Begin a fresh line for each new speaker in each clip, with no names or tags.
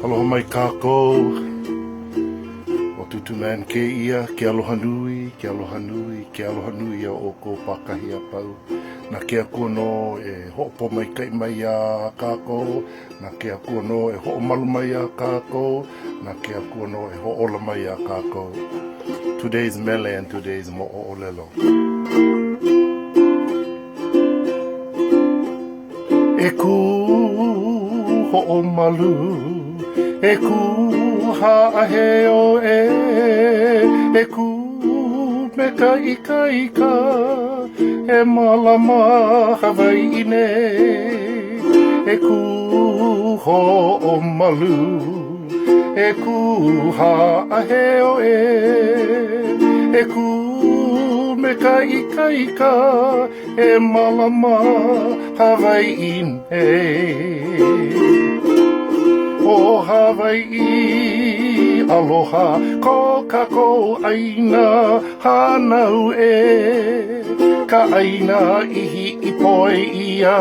Aloha mai kākou. O tutu man ke ia, ke aloha nui, ke aloha nui, ke aloha nui a o ko pakahi a pau. Na ke akua no e ho'opo mai kai mai a kākou. Na ke akua no e ho'omalu mai a kākou. Na ke akua no e ho'ola mai a kākou. Today's mele and today's mo'olelo. E ku ho'omalu, e ku ha'aheo e ku me ka Ikaika, e Mālama Hawai'I Nei. E ku ho'omalu, e ku ha'aheo e ku me ka Ikaika, e Mālama Hawai'I Nei. O Hawai'i, aloha, ko kako aina, hanau ka aina ihi i poe ia,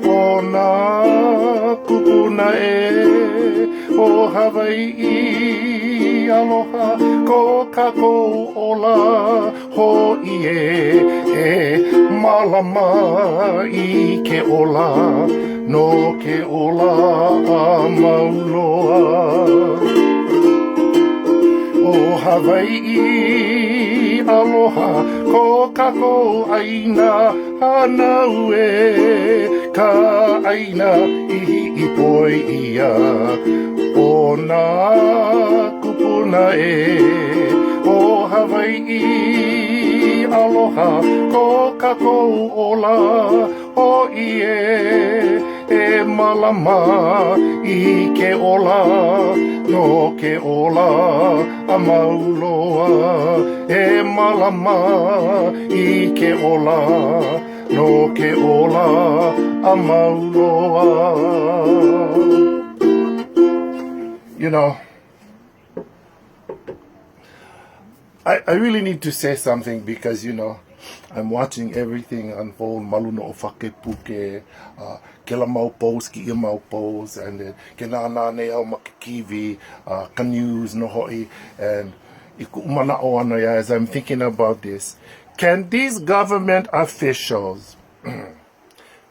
o nā kupuna o Hawai'i, aloha, ko kako ola, ho e Mālama i ke ola, no ke ola a mauloa. O Hawai'i, aloha, ko kako aina, hanau ka aina i poe ia, o nā kupuna o Hawai'i, aloha, ko kako ola, o e Mālama i ke ola, no ke ola a mauloa. E Mālama i ke ola, no ke ola a mauloa. You know, I really need to say something because, you know, I'm watching everything unfold. Maluna o whake puke, ke la mau pose, ki ia mau pose, and then ke nāna nei au makikiwi, ka news no hoi, and I ku umana o ana ia as I'm thinking about this. Can these government officials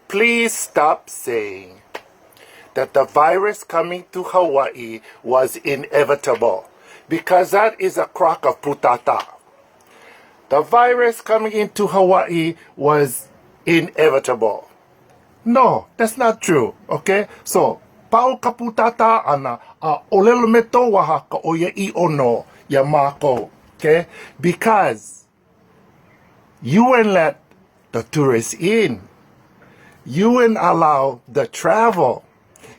please stop saying that the virus coming to Hawaii was inevitable? Because that is a crock of putata. The virus coming into Hawaii was inevitable. No, that's not true, okay? So, pao ka putata ana a olelo meto waha ka oia I ono ya mako, okay? Because you wouldn't let the tourists in. You wouldn't allow the travel.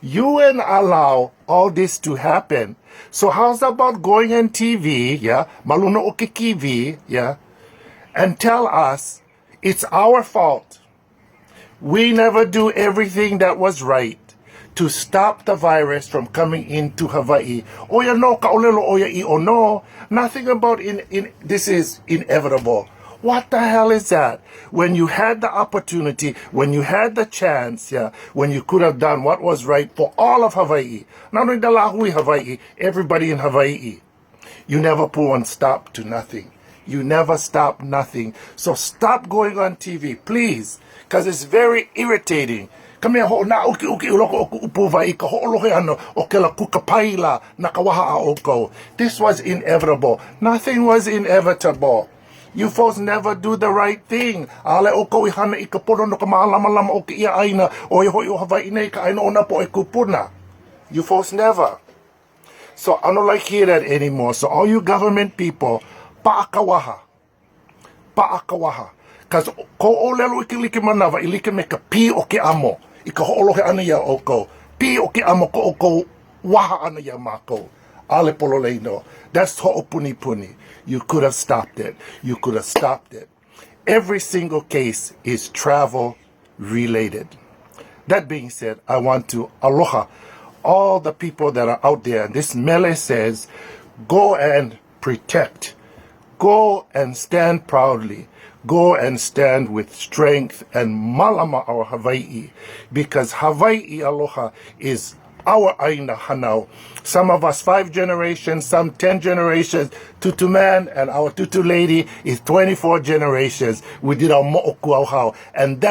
You wouldn't allow all this to happen. So how's about going on TV, yeah, maluna o ke kiwi, yeah, and tell us it's our fault. We never do everything that was right to stop the virus from coming into Hawaii. Oya no ka olelo oya I ono. Nothing about this is inevitable. What the hell is that? When you had the opportunity, when you had the chance, yeah, when you could have done what was right for all of Hawaii, not only the Lahui Hawaii, everybody in Hawaii. You never put one stop to nothing. You never stop nothing. So stop going on TV, please, because it's very irritating. Come here, ho na uki uloko oku upuva ika ho lohe ano o ke la kukapaila na kawaha a oko. This was inevitable. Nothing was inevitable. You folks never do the right thing. Ale oko I hana I ka pono no ka mālama o ke ia aina o I hoi o Hawai'i Nei ka aina ona po e kupuna. You folks never. So I don't like hear that anymore. So all you government people, pa'akawaha. Pa'akawaha. Because ko o lelo I like manawa, I like me ka pi o ke amo. I ka ho'olohe ana ia oko. Pi o ke amo ko oko waha ana ia mako. Ale pololeino. That's ho'opuni puni. You could have stopped it. You could have stopped it. Every single case is travel related. That being said, I want to aloha all the people that are out there. This mele says, go and protect. Go and stand proudly. Go and stand with strength and Mālama our Hawaii. Because Hawaii aloha is our aina hanau. Some of us 5 generations, some 10 generations. Tutu man and our tutu lady is 24 generations. We did our mo'oku au hau. And that